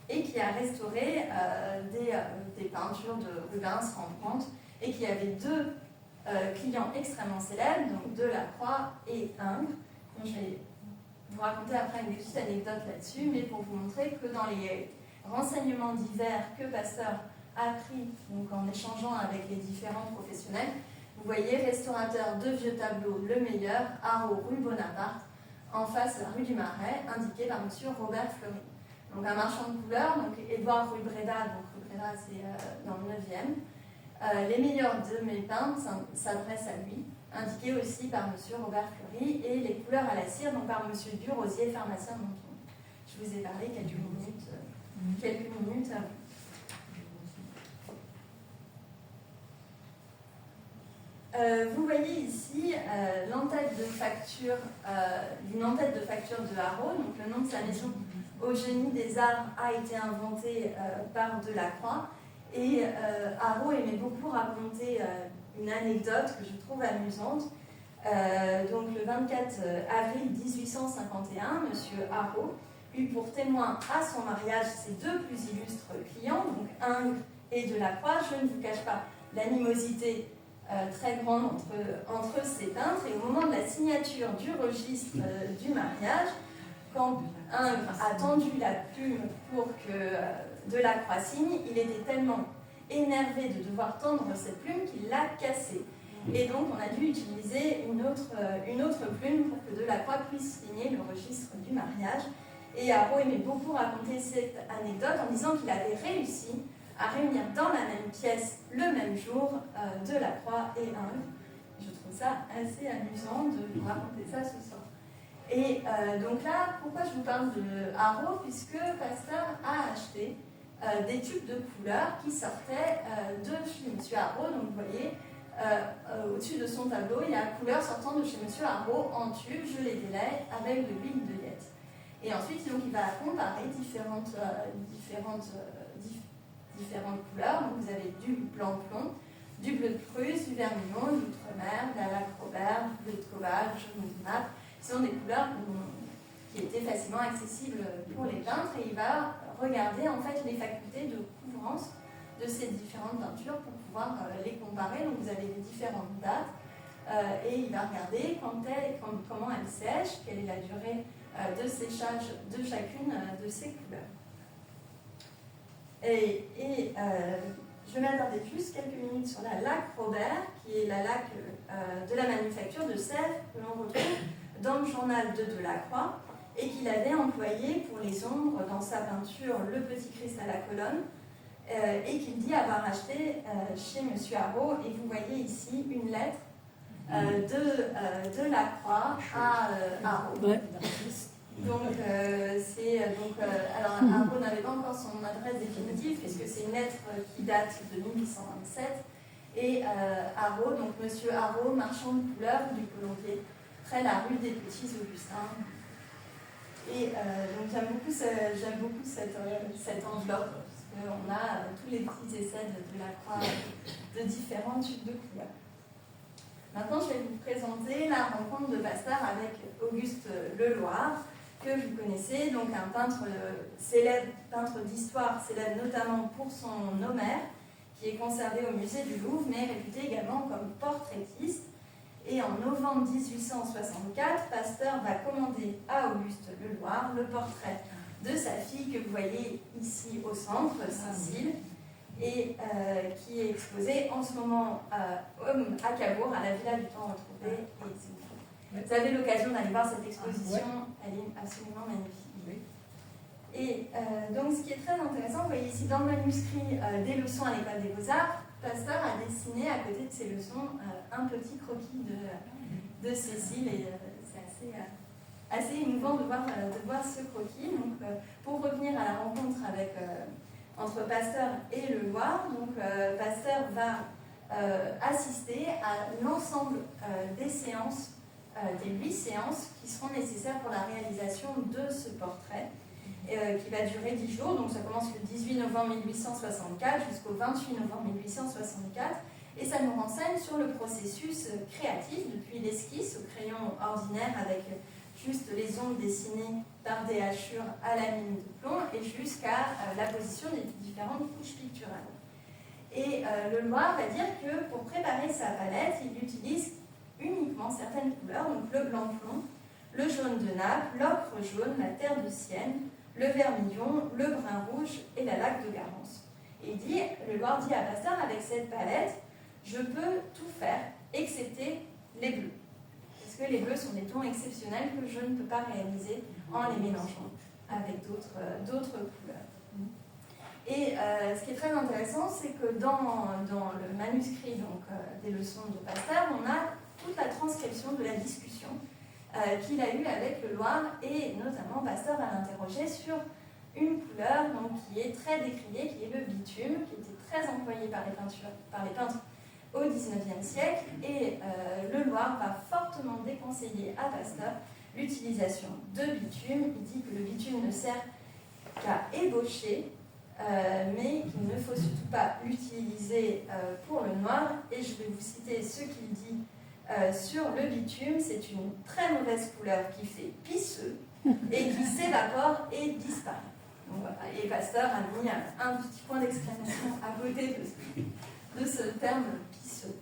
et qui a restauré des peintures de Rubens, Rembrandt, et qui avait deux clients extrêmement célèbres, donc Delacroix et Ingres. Donc, je vais vous raconter après une petite anecdote là-dessus, mais pour vous montrer que dans les renseignements divers que Pasteur a pris donc en échangeant avec les différents professionnels, vous voyez, restaurateur de vieux tableaux, le meilleur, Haraud, rue Bonaparte, en face la rue du Marais, indiqué par M. Robert Fleury. Donc un marchand de couleurs, donc Édouard rue Bréda, donc rue Bréda c'est dans le 9e. Les meilleurs de mes peintres s'adressent à lui, indiqué aussi par M. Robert Fleury, et les couleurs à la cire, donc par M. Durosier, pharmacien de Menton. Je vous ai parlé quelques minutes avant. Vous voyez ici l'entête de facture d'une entête de facture de Haro. Donc le nom de sa maison au Génie des Arts a été inventé par Delacroix. Et Haro aimait beaucoup raconter une anecdote que je trouve amusante. Donc le 24 avril 1851, M. Haro eut pour témoin à son mariage ses deux plus illustres clients, donc Ingres et Delacroix. Je ne vous cache pas l'animosité très grande entre ces peintres. Et au moment de la signature du registre du mariage, quand Ingres a tendu la plume pour que Delacroix signe, il était tellement énervé de devoir tendre cette plume qu'il l'a cassée. Et donc on a dû utiliser une autre plume pour que Delacroix puisse signer le registre du mariage. Et Haro aimait beaucoup raconter cette anecdote en disant qu'il avait réussi à réunir dans la même pièce le même jour Delacroix et Ingres. Je trouve ça assez amusant de vous raconter ça ce soir. Et donc là, pourquoi je vous parle de Haro? Puisque Pasteur a acheté des tubes de couleurs qui sortaient de chez M. Haro. Donc vous voyez, au-dessus de son tableau, il y a couleurs sortant de chez M. Haro en tube. Je les délaye avec de l'huile de liette. Et ensuite, donc, il va comparer différentes couleurs. Donc, vous avez du blanc plomb, du bleu de Prusse, du vermillon, de l'outre-mer, de la laque Robert, du bleu de Cobalt, du jaune de Naples. Ce sont des couleurs qui étaient facilement accessibles pour les peintres. Et il va regarder en fait les facultés de couvrance de ces différentes peintures pour pouvoir les comparer. Donc, vous avez les différentes dates. Et il va regarder comment elles sèchent, quelle est la durée de séchage de chacune de ces couleurs. Et je vais m'attarder plus quelques minutes sur la laque Robert, qui est la laque de la manufacture de Sèvres que l'on retrouve dans le journal de Delacroix et qu'il avait employé pour les ombres dans sa peinture Le Petit Christ à la colonne et qu'il dit avoir acheté chez M. Haro. Et vous voyez ici une lettre de Delacroix à Haro. Ouais. Donc, alors Haro n'avait pas encore son adresse définitive puisque c'est une lettre qui date de 1827 et Haro, donc Monsieur Haro, marchand de couleurs du Colombier, près la rue des Petits Augustins. Et donc j'aime beaucoup cette enveloppe parce qu'on a tous les petits essais de Delacroix de différents types de couleurs. Maintenant, je vais vous présenter la rencontre de Pasteur avec Auguste Leloir, que vous connaissez, donc un peintre célèbre, peintre d'histoire, célèbre notamment pour son Homère, qui est conservé au musée du Louvre, mais réputé également comme portraitiste. Et en novembre 1864, Pasteur va commander à Auguste Leloir le portrait de sa fille, que vous voyez ici au centre, Cécile, et qui est exposé en ce moment à Cabourg, à la Villa du Temps Retrouvé. Vous avez l'occasion d'aller voir cette exposition, elle est absolument magnifique. Oui. Et donc ce qui est très intéressant, vous voyez ici dans le manuscrit des leçons à l'école des Beaux-Arts, Pasteur a dessiné à côté de ses leçons un petit croquis de Cécile, et c'est assez émouvant de voir ce croquis. Donc, pour revenir à la rencontre entre Pasteur et Leloir, donc Pasteur va assister à l'ensemble des séances, des 8 séances qui seront nécessaires pour la réalisation de ce portrait, qui va durer 10 jours. Donc ça commence le 18 novembre 1864 jusqu'au 28 novembre 1864, et ça nous renseigne sur le processus créatif, depuis l'esquisse au crayon ordinaire avec juste les ombres dessinées par des hachures à la mine de plomb et jusqu'à la position des différentes couches picturales. Et Leloir va dire que pour préparer sa palette, il utilise uniquement certaines couleurs, donc le blanc plomb, le jaune de Naples, l'ocre jaune, la terre de Sienne, le vermillon, le brun rouge et la laque de Garance. Et Leloir dit à Pasteur, avec cette palette, je peux tout faire, excepté les bleus. Parce que les bleus sont des tons exceptionnels que je ne peux pas réaliser en les mélangeant avec d'autres couleurs. Et ce qui est très intéressant, c'est que dans le manuscrit des leçons de Pasteur, on a toute la transcription de la discussion qu'il a eue avec Leloir, et notamment Pasteur va l'interroger sur une couleur qui est très décriée, qui est le bitume, qui était très employé par les peintres au XIXe siècle, et Leloir va fortement déconseiller à Pasteur l'utilisation de bitume. Il dit que le bitume ne sert qu'à ébaucher, mais qu'il ne faut surtout pas l'utiliser pour le noir. Et je vais vous citer ce qu'il dit sur le bitume: c'est une très mauvaise couleur qui fait pisseux et qui s'évapore et disparaît. Donc, voilà. Et Pasteur a mis un petit point d'exclamation à côté de ce terme pisseux.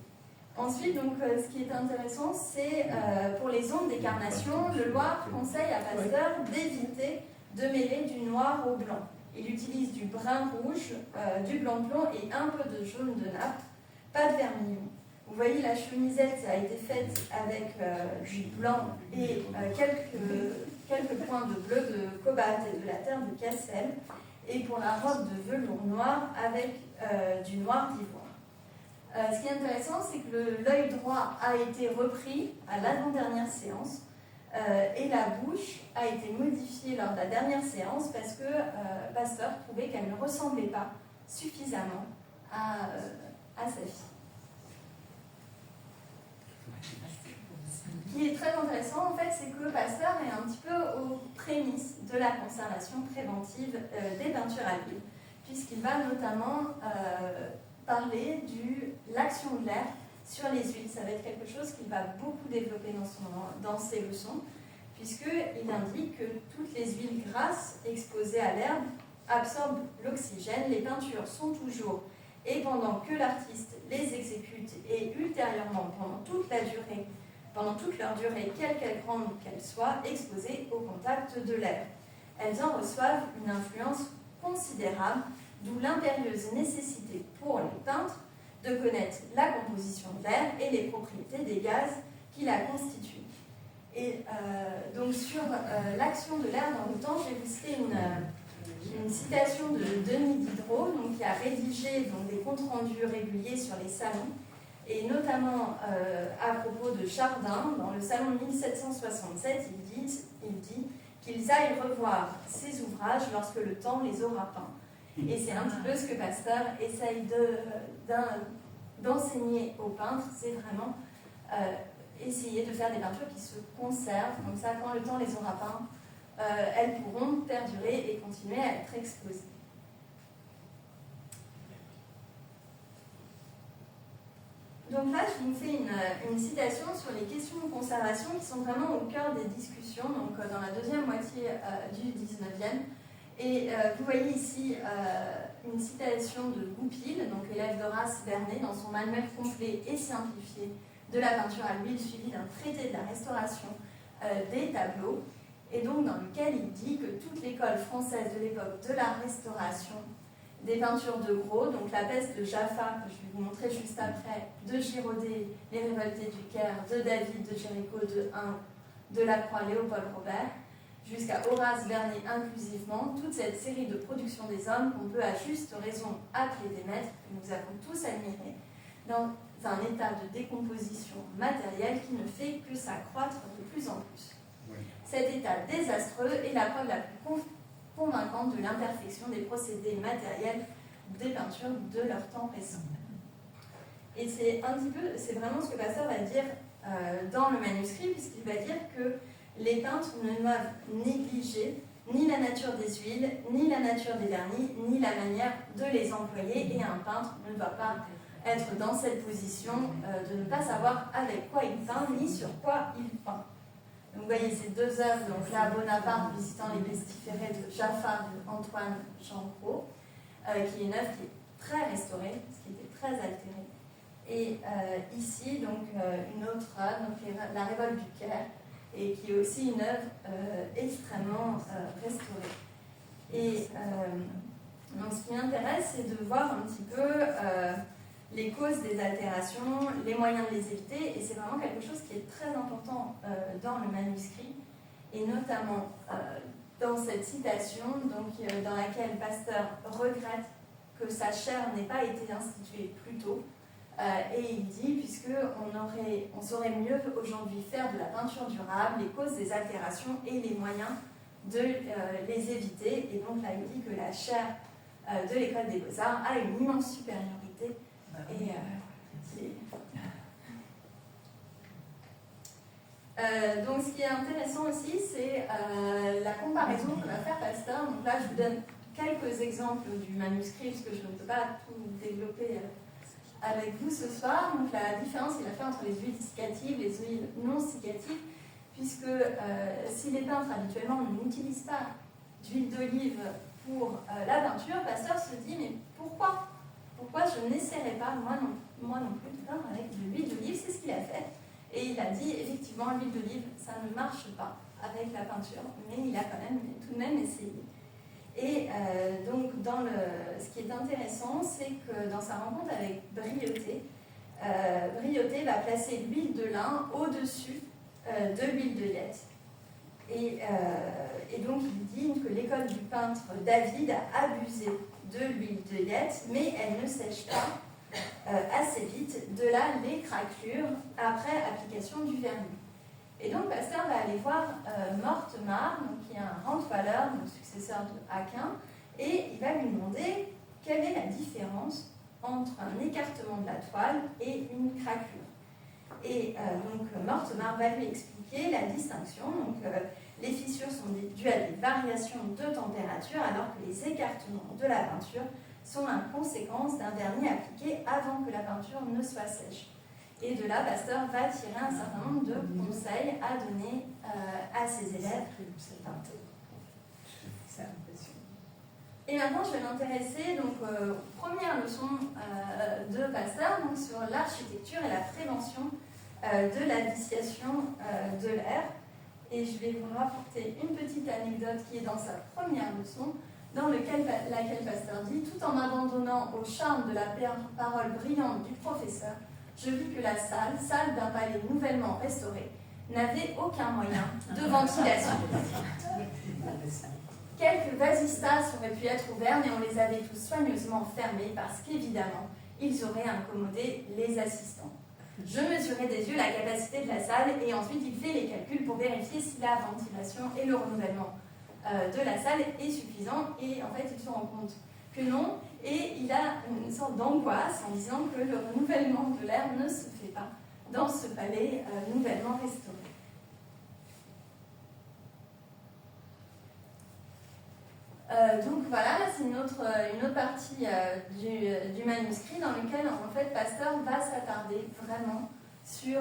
Ensuite, donc, ce qui est intéressant, c'est pour les ondes d'écarnation, Leloir conseille à Pasteur d'éviter de mêler du noir au blanc. Il utilise du brun rouge, du blanc de plomb et un peu de jaune de nappe, pas de vermillon. Vous voyez, la chemisette a été faite avec du blanc et quelques points de bleu de cobalt et de la terre de Cassel. Et pour la robe de velours noir, avec du noir d'ivoire. Ce qui est intéressant, c'est que l'œil droit a été repris à l'avant-dernière séance et la bouche a été modifiée lors de la dernière séance parce que Pasteur trouvait qu'elle ne ressemblait pas suffisamment à sa fille. Ce qui est très intéressant, en fait, c'est que Pasteur est un petit peu aux prémices de la conservation préventive des peintures à l'huile, puisqu'il va notamment parler de l'action de l'air sur les huiles. Ça va être quelque chose qu'il va beaucoup développer dans ses leçons, puisqu'il indique que toutes les huiles grasses exposées à l'herbe absorbent l'oxygène. Les peintures sont toujours, et pendant que l'artiste les exécute, et ultérieurement pendant toute leur durée, quelle qu'elle grande qu'elle soit, exposées au contact de l'air. Elles en reçoivent une influence considérable, d'où l'impérieuse nécessité pour les peintres de connaître la composition de l'air et les propriétés des gaz qui la constituent. Et donc sur l'action de l'air dans le temps, je vais vous citer une citation de Denis Diderot, qui a rédigé des comptes rendus réguliers sur les salons, et notamment à propos de Chardin, dans le salon 1767, il dit qu'ils aillent revoir ses ouvrages lorsque le temps les aura peints. Et c'est un petit peu ce que Pasteur essaye d'enseigner aux peintres, c'est vraiment essayer de faire des peintures qui se conservent, comme ça quand le temps les aura peints, elles pourront perdurer et continuer à être exposées. Donc là, je vous fais une citation sur les questions de conservation qui sont vraiment au cœur des discussions, donc dans la deuxième moitié du 19e. Et vous voyez ici une citation de Goupil, donc élève d'Horace Vernet, dans son manuel complet et simplifié de la peinture à l'huile, suivi d'un traité de la restauration des tableaux, et donc dans lequel il dit que toute l'école française de l'époque de la Restauration des peintures de Gros, donc la peste de Jaffa, que je vais vous montrer juste après, de Girodet, les révoltés du Caire, de David, de Géricault, de Lacroix, Léopold Robert, jusqu'à Horace Vernet inclusivement, toute cette série de productions des hommes qu'on peut à juste raison appeler des maîtres, que nous avons tous admirés, dans un état de décomposition matérielle qui ne fait que s'accroître de plus en plus. Oui. Cet état désastreux est la preuve la plus convaincante de l'imperfection des procédés matériels des peintures de leur temps récent. Et c'est vraiment ce que Pasteur va dire dans le manuscrit, puisqu'il va dire que les peintres ne doivent négliger ni la nature des huiles, ni la nature des vernis, ni la manière de les employer, et un peintre ne doit pas être dans cette position de ne pas savoir avec quoi il peint, ni sur quoi il peint. Donc, vous voyez ces deux œuvres, donc là, Bonaparte visitant les pestiférés de Jaffa de Antoine Jean-Cros, qui est une œuvre qui est très restaurée, qui était très altérée. Et ici, donc, une autre œuvre, donc, La Révolte du Caire, et qui est aussi une œuvre extrêmement restaurée. Et donc, ce qui m'intéresse, c'est de voir un petit peu les causes des altérations, les moyens de les éviter, et c'est vraiment quelque chose qui est très important dans le manuscrit, et notamment dans cette citation dans laquelle Pasteur regrette que sa chaire n'ait pas été instituée plus tôt, et il dit, puisqu'on saurait mieux aujourd'hui faire de la peinture durable les causes des altérations et les moyens de les éviter, et donc là il dit que la chaire de l'école des Beaux-Arts a une immense supériorité, et Donc ce qui est intéressant aussi, c'est la comparaison que va faire Pasteur. Donc là, je vous donne quelques exemples du manuscrit, parce que je ne peux pas tout développer avec vous ce soir. Donc la différence qu'il a fait entre les huiles cicatives et les huiles non cicatives, puisque si les peintres habituellement n'utilisent pas d'huile d'olive pour la peinture, Pasteur se dit mais pourquoi je n'essaierai pas moi non plus de peindre avec de l'huile d'olive? C'est ce qu'il a fait. Et il a dit, effectivement, l'huile d'olive, ça ne marche pas avec la peinture, mais il a quand même tout de même essayé. Et donc, ce qui est intéressant, c'est que dans sa rencontre avec Briotet, Briotet va placer l'huile de lin au-dessus de l'huile de liette. Et donc, il dit que l'école du peintre David a abusé de l'huile de liette, mais elle ne sèche pas assez vite, de là les craquelures après application du vernis. Et donc Pasteur va aller voir Mortemart, qui est un rentetoileur, donc successeur de Aquin, et il va lui demander quelle est la différence entre un écartement de la toile et une craquelure. Et donc Mortemart va lui expliquer la distinction. Donc les fissures sont dues à des variations de température, alors que les écartements de la peinture sont la conséquence d'un vernis appliqué avant que la peinture ne soit sèche. Et de là, Pasteur va tirer un certain nombre de conseils à donner à ses élèves. Et maintenant, je vais m'intéresser aux premières leçons de Pasteur, donc sur l'architecture et la prévention de la viciation de l'air. Et je vais vous rapporter une petite anecdote qui est dans sa première leçon, dans laquelle Pasteur dit « Tout en m'abandonnant au charme de la parole brillante du professeur, je vis que la salle d'un palais nouvellement restauré, n'avait aucun moyen de ventilation. Quelques vasistas auraient pu être ouverts, mais on les avait tous soigneusement fermés parce qu'évidemment, ils auraient incommodé les assistants. Je mesurais des yeux la capacité de la salle et ensuite il fait les calculs pour vérifier si la ventilation et le renouvellement de la salle est suffisant, et en fait il se rend compte que non, et il a une sorte d'angoisse en disant que le renouvellement de l'air ne se fait pas dans ce palais nouvellement restauré. Donc voilà, là c'est une autre partie du manuscrit dans lequel en fait Pasteur va s'attarder vraiment sur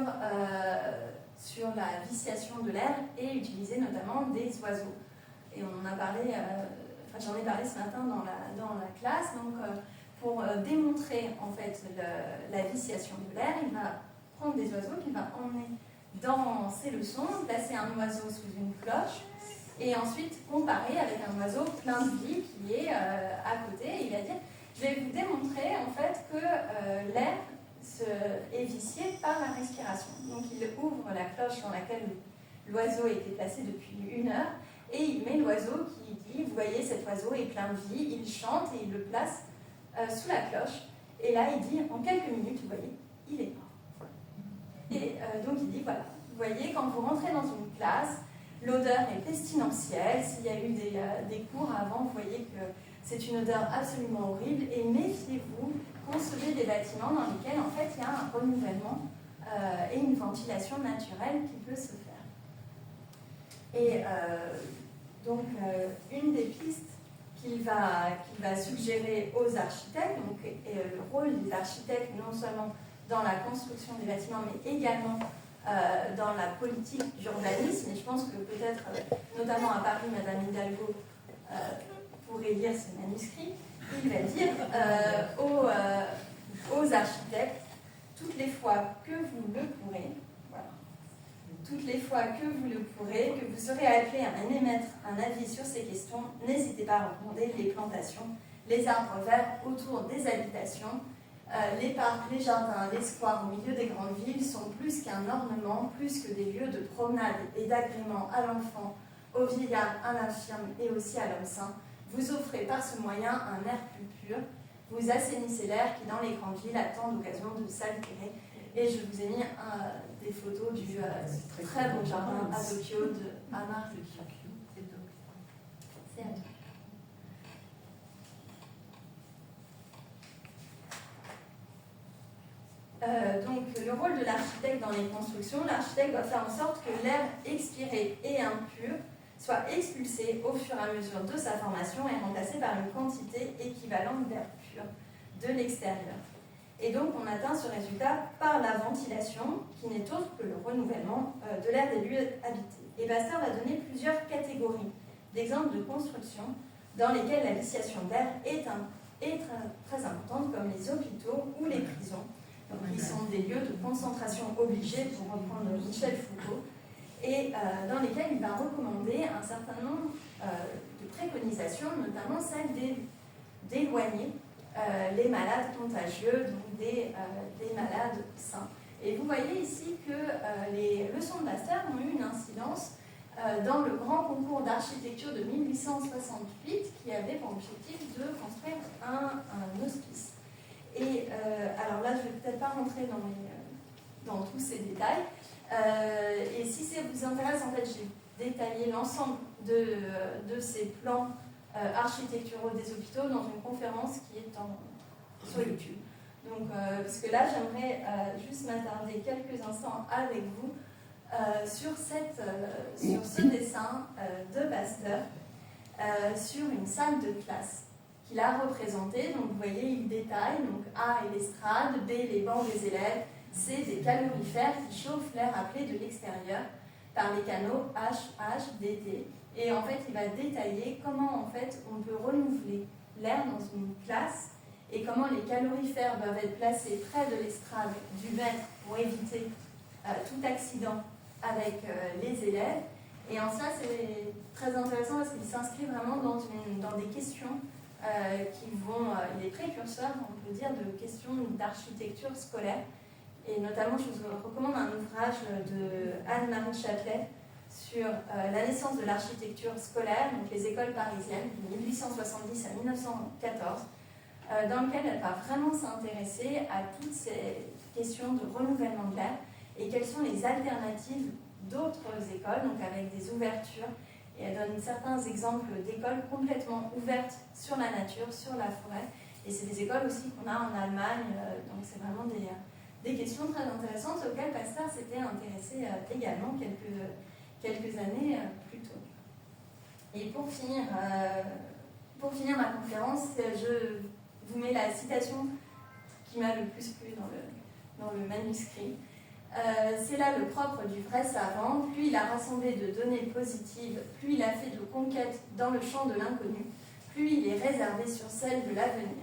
la viciation de l'air et utiliser notamment des oiseaux. Et on en a parlé, j'en ai parlé ce matin dans la classe. Donc pour démontrer en fait la viciation de l'air, il va prendre des oiseaux qu'il va emmener dans ses leçons, placer un oiseau sous une cloche, et ensuite comparer avec un oiseau plein de vie qui est à côté. Et il va dire, je vais vous démontrer en fait que l'air est vicié par la respiration. Donc il ouvre la cloche dans laquelle l'oiseau était placé depuis 1 heure, et il met l'oiseau qui dit, vous voyez, cet oiseau est plein de vie, il chante, et il le place sous la cloche. Et là il dit, en quelques minutes, vous voyez, il est mort. Et donc il dit, voilà, vous voyez, quand vous rentrez dans une classe, l'odeur est pestilentielle. S'il y a eu des cours avant, vous voyez que c'est une odeur absolument horrible. Et méfiez-vous, concevez des bâtiments dans lesquels, en fait, il y a un renouvellement et une ventilation naturelle qui peut se faire. Et donc, une des pistes qu'il va suggérer aux architectes, donc, et le rôle des architectes, non seulement dans la construction des bâtiments, mais également dans la politique d'urbanisme, et je pense que peut-être, notamment à Paris, Madame Hidalgo pourrait lire ce manuscrit, il va dire aux architectes, toutes les fois que vous le pourrez, voilà, toutes les fois que vous le pourrez, que vous serez appelé à émettre un avis sur ces questions, n'hésitez pas à recommander les plantations, les arbres verts autour des habitations. Les parcs, les jardins, les squares au milieu des grandes villes sont plus qu'un ornement, plus que des lieux de promenade et d'agrément à l'enfant, au vieillard, à l'infirme et aussi à l'homme sain. Vous offrez par ce moyen un air plus pur, vous assainissez l'air qui dans les grandes villes a tant d'occasions de s'altérer. Et je vous ai mis des photos du très beau jardin à Tokyo de Amar. C'est à toi. Donc le rôle de l'architecte dans les constructions, l'architecte doit faire en sorte que l'air expiré et impur soit expulsé au fur et à mesure de sa formation et remplacé par une quantité équivalente d'air pur de l'extérieur. Et donc on atteint ce résultat par la ventilation, qui n'est autre que le renouvellement de l'air des lieux habités. Et Pasteur va donner plusieurs catégories d'exemples de construction dans lesquelles la vitiation d'air est très importante, comme les hôpitaux ou les prisons, qui sont des lieux de concentration obligés, pour reprendre Michel Foucault, et dans lesquels il va recommander un certain nombre de préconisations, notamment celle d'éloigner les malades contagieux, donc des malades sains. Et vous voyez ici que les leçons de Pasteur ont eu une incidence dans le grand concours d'architecture de 1868, qui avait pour objectif de construire un hospice. Et alors là, je ne vais peut-être pas rentrer dans tous ces détails. Et si ça vous intéresse, en fait, j'ai détaillé l'ensemble de ces plans architecturaux des hôpitaux dans une conférence qui est sur YouTube. Donc, parce que là, j'aimerais juste m'attarder quelques instants avec vous sur ce dessin de Pasteur sur une salle de classe qu'il a représentée. Donc, vous voyez, il détaille donc A est l'estrade, B les bancs des élèves, C des calorifères qui chauffent l'air appelé de l'extérieur par les canaux H, H, D, D. Et en fait, il va détailler comment en fait on peut renouveler l'air dans une classe et comment les calorifères doivent être placés près de l'estrade du maître pour éviter tout accident avec les élèves. Et en ça, c'est très intéressant parce qu'il s'inscrit vraiment dans des questions qui vont, il est précurseur, on peut dire, de questions d'architecture scolaire. Et notamment, je vous recommande un ouvrage de Anne-Marie Châtelet sur la naissance de l'architecture scolaire, donc les écoles parisiennes, de 1870 à 1914, dans lequel elle va vraiment s'intéresser à toutes ces questions de renouvellement de l'air et quelles sont les alternatives d'autres écoles, donc avec des ouvertures. Et elle donne certains exemples d'écoles complètement ouvertes sur la nature, sur la forêt. Et c'est des écoles aussi qu'on a en Allemagne, donc c'est vraiment des questions très intéressantes auxquelles Pasteur s'était intéressé également quelques années plus tôt. Et pour finir ma conférence, je vous mets la citation qui m'a le plus plu dans le manuscrit. C'est là le propre du vrai savant. Plus il a rassemblé de données positives, plus il a fait de conquêtes dans le champ de l'inconnu, plus il est réservé sur celle de l'avenir.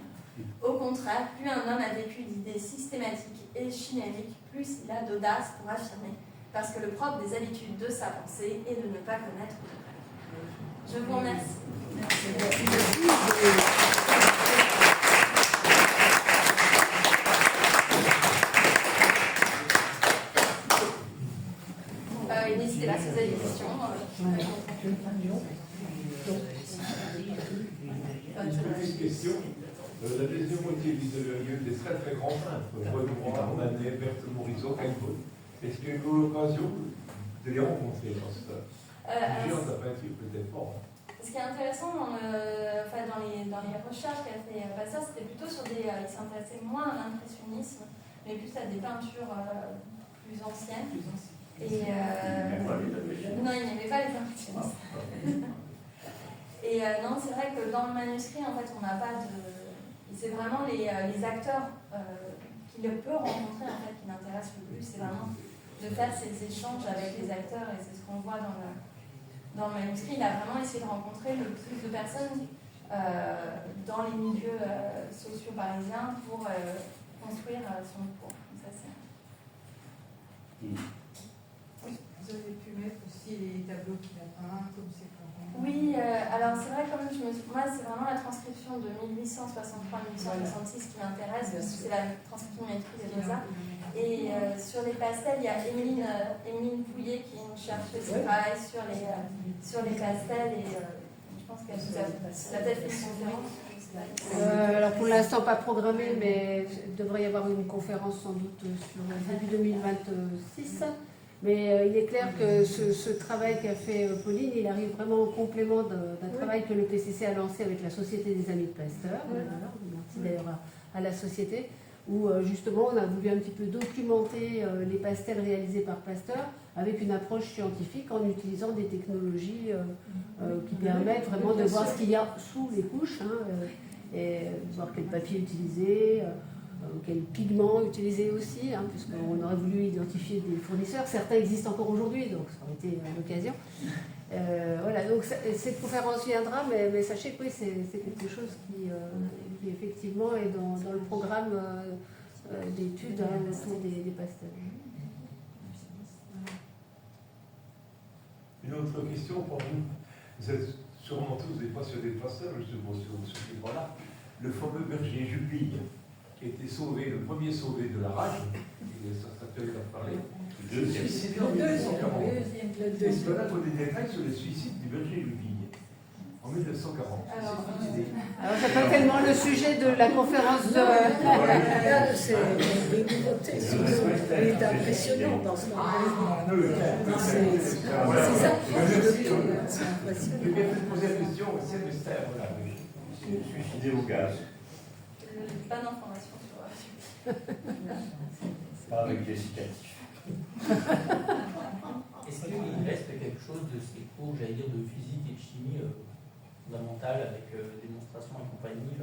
Au contraire, plus un homme a vécu d'idées systématiques et chimériques, plus il a d'audace pour affirmer, parce que le propre des habitudes de sa pensée est de ne pas connaître de rêve. Je vous remercie. N'hésitez pas si vous avez des questions. Une question. La deuxième moitié des très très grands peintres, Renoir, Manet, Berthe Morisot, Cagneau. Est-ce qu'il y a eu l'occasion de les rencontrer dans ce genre de peinture peut-être pas. Ce qui est intéressant dans les recherches qu'a fait Pasteur, c'était plutôt sur il s'intéressait moins à l'impressionnisme, mais plus à des peintures plus anciennes. Et non, il n'aimait pas les impressionnistes. Et non, c'est vrai que dans le manuscrit, en fait, on n'a pas de... C'est vraiment les acteurs qu'il peut rencontrer, en fait, qui l'intéressent le plus. C'est vraiment de faire ces échanges avec les acteurs, et c'est ce qu'on voit dans le manuscrit. Il a vraiment essayé de rencontrer le plus de personnes dans les milieux sociaux parisiens pour construire son cours. Ça, c'est... Vous avez pu mettre aussi les tableaux qu'il a peints, comme c'est pas. Oui, alors c'est vrai, comme moi, c'est vraiment la transcription de 1863-1866 qui m'intéresse, parce que c'est la transcription maîtrise de ça. Et sur les pastels, il y a Émeline Pouillet qui est une chercheuse qui travaille sur les pastels, et je pense qu'elle vous a peut-être fait une conférence. Alors pour l'instant pas programmé, mais il devrait y avoir une conférence sans doute sur début 2026. Mais il est clair que ce travail qu'a fait Pauline, il arrive vraiment au complément d'un travail que le PCC a lancé avec la Société des Amis de Pasteur. Merci d'ailleurs à la Société, où justement on a voulu un petit peu documenter les pastels réalisés par Pasteur avec une approche scientifique en utilisant des technologies qui permettent vraiment de voir ce qu'il y a sous les couches, et voir quel papier utiliser, quel pigment utiliser aussi, puisqu'on aurait voulu identifier des fournisseurs. Certains existent encore aujourd'hui, donc ça aurait été l'occasion. Voilà, donc cette conférence viendra, mais sachez que oui, c'est quelque chose qui effectivement est dans le programme d'études autour des pastels. Une autre question pour vous. Vous êtes sûrement tous des passionnés de pasteurs, je suppose, sur ce livre-là. Le fameux berger Jupille, qui a été sauvé, le premier sauvé de la rage, et ça s'appelle à parler. Le deuxième. Est-ce qu'on a des détails sur le suicide du berger Jupille en 1940? Alors, c'est pas tellement le sujet de la conférence de... C'est des nouveautés, c'est impressionnant dans ce moment. C'est impressionnant. Je vais vous poser la question, c'est le mystère. Suicidé au gaz. pas d'informations sur... Pas avec des cicatrices. Est-ce qu'il reste quelque chose de ces cours, j'allais dire, de physique et de chimie fondamentale avec démonstration et compagnie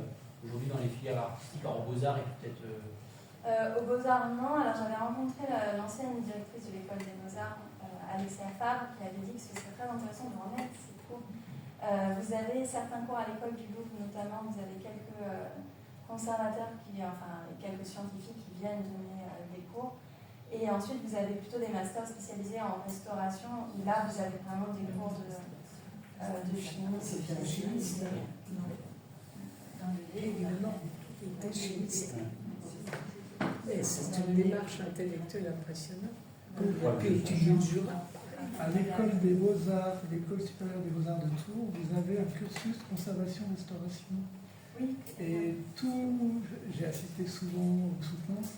aujourd'hui dans les filières artistiques, en Beaux-Arts et peut-être... Aux Beaux-Arts, non. Alors j'avais rencontré l'ancienne directrice de l'école des Beaux-Arts, Alexia Fabre, qui avait dit que ce serait très intéressant de remettre ces cours. Vous avez certains cours à l'école du Louvre, notamment, vous avez quelques conservateurs, quelques scientifiques qui viennent donner des cours. Et ensuite, vous avez plutôt des masters spécialisés en restauration, où là, vous avez vraiment des cours de chimie. C'est bien chimiste. Mais c'est une démarche intellectuelle impressionnante. On peut étudier le Jura. À l'école des Beaux-Arts, l'école supérieure des Beaux-Arts de Tours, vous avez un cursus conservation-restauration. Oui. Et j'ai assisté souvent aux soutenances,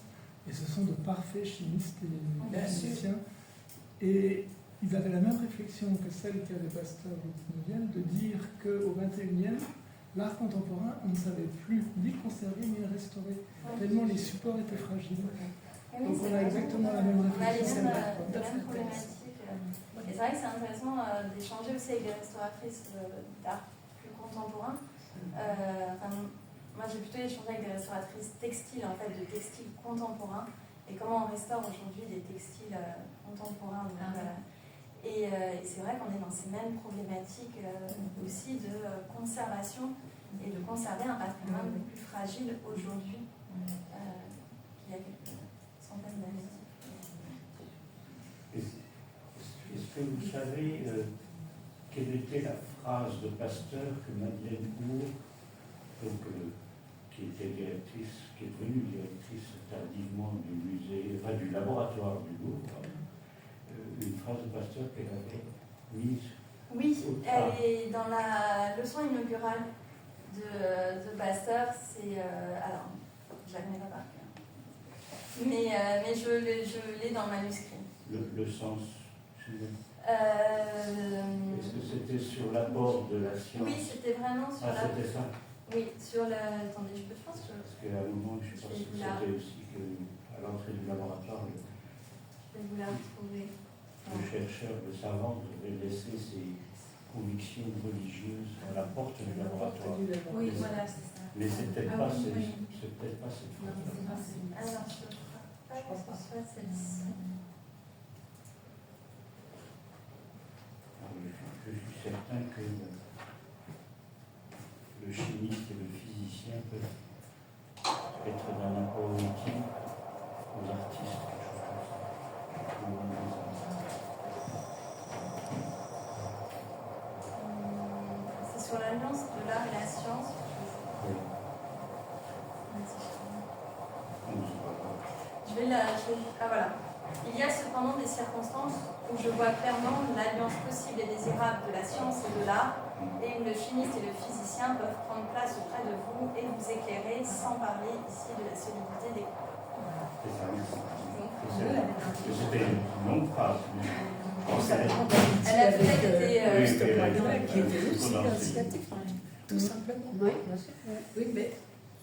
et ce sont de parfaits chimistes et physiciens. Et ils avaient la même réflexion que celle qu'avait Pasteur au 19e, de dire qu'au 21e, l'art contemporain, on ne savait plus ni le conserver ni le restaurer, tellement les supports étaient fragiles. Oui, donc on a exactement la même réflexion. On a les mêmes problématiques. Et c'est vrai que c'est intéressant d'échanger aussi avec des restauratrices d'art plus contemporain. Moi, j'ai plutôt échangé avec des restauratrices textiles, en fait, de textiles contemporains, et comment on restaure aujourd'hui des textiles contemporains. Et c'est vrai qu'on est dans ces mêmes problématiques aussi de conservation et de conserver un patrimoine plus fragile aujourd'hui qu'il y a quelques centaines d'années. Est-ce que vous savez quelle était la phrase de Pasteur que Madeleine Cour, qui était directrice, qui est devenue directrice tardivement du musée, du laboratoire du Louvre, une phrase de Pasteur qu'elle avait mise? Oui, elle est dans la leçon inaugurale de Pasteur. C'est alors, je la connais pas par cœur, mais je l'ai dans le manuscrit. Le sens. Est-ce que c'était sur l'apport de la science? Oui, c'était vraiment sur la... c'était ça. Oui, sur le... Attendez, je pense que... Parce qu'à un moment, je pense que c'était aussi qu'à l'entrée du laboratoire, je vais vous la retrouver. Le chercheur, le savant devait laisser ses convictions religieuses à la porte du laboratoire. Oui, voilà, c'est ça. Mais c'est peut-être pas cette phrase. Alors, je ne crois pas que ce soit celle-ci. Je suis certain que le chimiste et le physicien peuvent être d'un apport utile aux artistes, quelque chose comme ça. C'est sur l'alliance de l'art et la science. Oui. Ah voilà. Il y a cependant des circonstances où je vois clairement l'alliance possible et désirable de la science et de l'art, et où le chimiste et le physicien peuvent prendre place auprès de vous et vous éclairer, sans parler ici de la solidité des cours. C'est ça. C'était une longue phrase. Elle a peut-être été... qui était aussi un scientifique, tout simplement. Oui, bien sûr. Oui, mais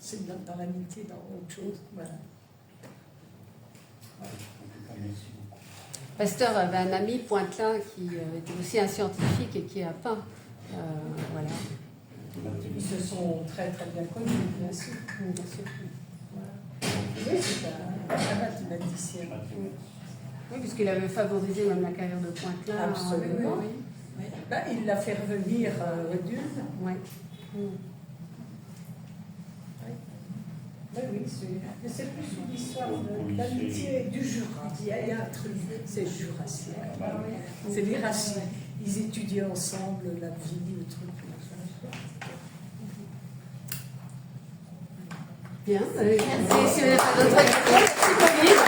C'est dans l'amitié, dans autre chose. Voilà. En tout cas, merci beaucoup. Pasteur avait un ami, Pointelin, qui était aussi un scientifique et qui a peint. Voilà. Ils se sont très très bien connus, bien sûr. Bien sûr. Voilà. Oui, c'est un mathématicien. Oui, puisqu'il avait favorisé même la carrière de Pointelin. Absolument. Oui. Oui. Ben, il l'a fait revenir Redul. Oui. Oui, c'est plus une histoire de l'amitié du Jura. Il y a un truc, c'est jurassien. C'est les racines. Ils étudiaient ensemble la vie, le truc. Bien. Si vous n'avez pas d'autres questions, merci Pauline.